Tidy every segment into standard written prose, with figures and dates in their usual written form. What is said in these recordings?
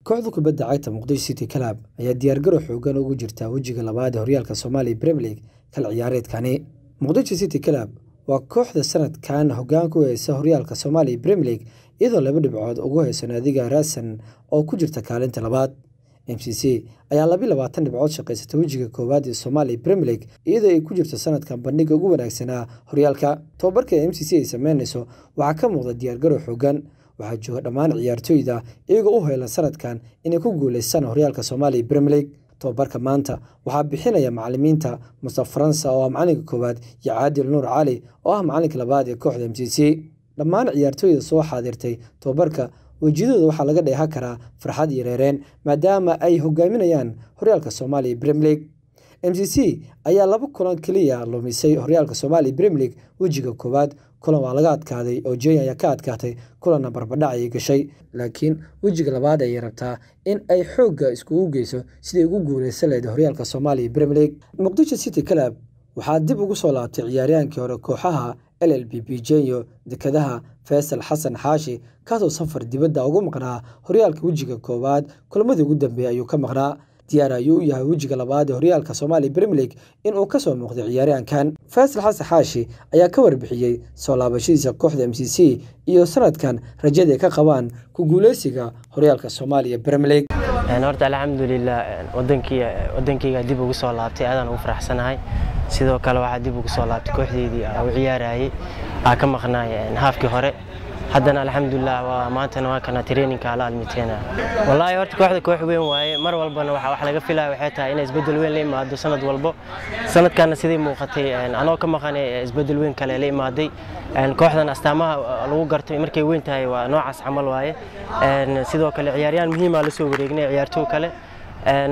kooxda kubadda cagta Mogadishu City Club ayaa diyaar garow xoogan ugu jirta wajiga labaad horyaalka Soomaaliya Premier League kala ciyaareedkani. Mogadishu City Club waa kooxda sanadkan hoggaan ku haysa horyaalka Soomaaliya Premier League iyadoo laba dhibcood ugu hayso naadiga Racing oo ku jirta kaalinta labaad. MCC ayaa 22 dhibcood shaqaysatay wajiga koowaad ee Soomaaliya Premier League iyadoo ay ku jirto sanadkan bandhiga ugu wanaagsanaa horyaalka. Tababarka MCC ay sameynayso waxaa ka muuqda diyaar garow xoogan. waxaa jooga dhammaan ciyaartoyda iyagoo u heelan sanadkan inay ku guuleystaan horyaalka Soomaaliya Premier League. tababarka maanta waxaa bixinaya macallimiinta Mustafa Faransa oo ah macalinka koowaad iyo Caadil Nuur Cali oo ah macalinka labaad ee kooxda MCC. dhammaan ciyaartoyda soo xaadirtay tababarka wajidooda waxaa laga dheehan karaa farxad iyo reereen maadaama ay hogaaminayaan horyaalka Soomaaliya Premier League. MCC ayaa laba kulan kaliya lumisay horyaalka Soomaaliya Premier League wajiga koowaad. kulan waa laga adkaaday oo Jey ayaa ka adkaatay kulanna barbadhac ay gashay, laakiin wajiga labaad ay rabtaa in ay xoogga iskugu geyso sidii ugu guuleysan lahayd horyaalka Soomaaliya Premier League. Mogadishu City Club waxaa dib ugu soo laabtay ciyaaryahankii hore kooxaha LLBB Jenyo dekadaha Faisal Xasan Xaashi kaasoo safar dibadda ugu maqnaa horyaalka wajiga koowaad. kulamadii ugu dambeeyay ayuu ka maqnaa. diyaar ayuu u yahay wajiga labaad ee horyaalka Soomaaliya Premier League in uu ka soo muuqdo ciyaaryahankan. Faisal Xasan Xaashi ayaa ka warbixiyay soo laabashadiisa kooxda MCC iyo sanadkan rajada ay ka qabaan ku guuleysiga horyaalka Soomaaliya Premier League. horta alxamdulillah wadankayga dib ugu soo laabtay aadaan ugu faraxsanahay. sidoo kale waxaa dib ugu soo laabtay kooxdeedii oo ciyaarayay ka maqnaay haafkii hore. haddana alxamdulillah maantana waa kana training-ka la almiteena. wallahi horta kooxda koox weyn waaye, mar walbana wax laga filayo waxay tahay in isbedel weyn la imaado sanad walba. sanadkan sidii muuqatay anoo ka maqanay isbedel weyn kale la imaaday. kooxdan astaamaha lagu garto markay weyn tahay waa noocaas camal waaye. sidoo kale ciyaaryahan muhiim ah la soo wareegnay ciyaartoy kale.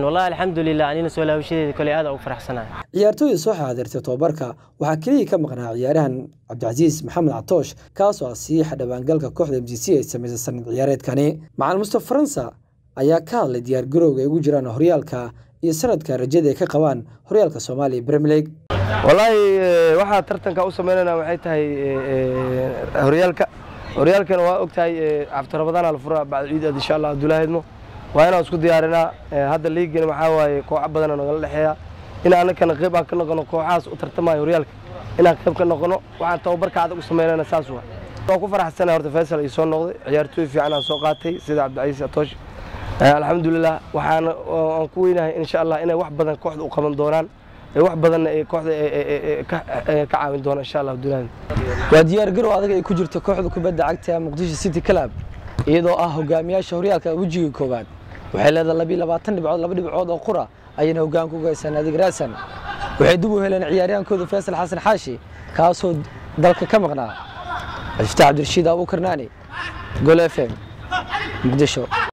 والله الحمد لله أنا سوى له شيء كل هذا وفرحسنا. ciyaartoyda soo xaadirtay tababarka waxaa kaliya ka maqnaa ciyaarahan Cabdicaziz Maxamed Catoosh kaasoo sii xadhabaangalka kooxda MCC ay sameysay sanad ciyaareedkani. macallin Mustafa Faransa ayaa ka hadlay diyaar garowga ay ugu jiraan horyaalka iyo sanadka rajada ay ka qabaan horyaalka Soomaaliya Premier League. والله waxaa tartanka u sameynayna waxay tahay horyaalkana waa ogtahay after Ramadan la furaa bacd ciid insha Allah Abdullaahidmo waana isku diyaarinaa. hadda liigana waxa waaye koox badan oo naga dhaxeeya in aan kana qayb ka noqono kooxaas u tartamayo horyaalka inaan qayb ka noqono. waxaan tababarka adag u sameynayna saas waa ku faraxsanahay. horta Faisal ay soo noqday ciyaartoy fiican aan soo qaatay sida Cabdicaziz Atoosh. alxamdulillah waxaan ku weynahay insha Allah inay wax badan kooxda u qaban doonaan wax badan ay kooxda ka caawin doonaan insha Allah Abdullaah. waa diyaar garow adag ay ku jirto kooxda kubadda cagta Mogadishu City Club iyadoo ah hogaamiyaasha horyaalka wajiga koowaad. waxay leedahay 22 dhibcood oo qura ayna hoggaan ku geysan naadiga Racing. waxay dib u heleen ciyaaryahankooda Faisal Xasan Xaashi kaasoo dalka ka maqnaa. Iftaax Abdirashiid Abu Karnaani Gol FM Mogadishu.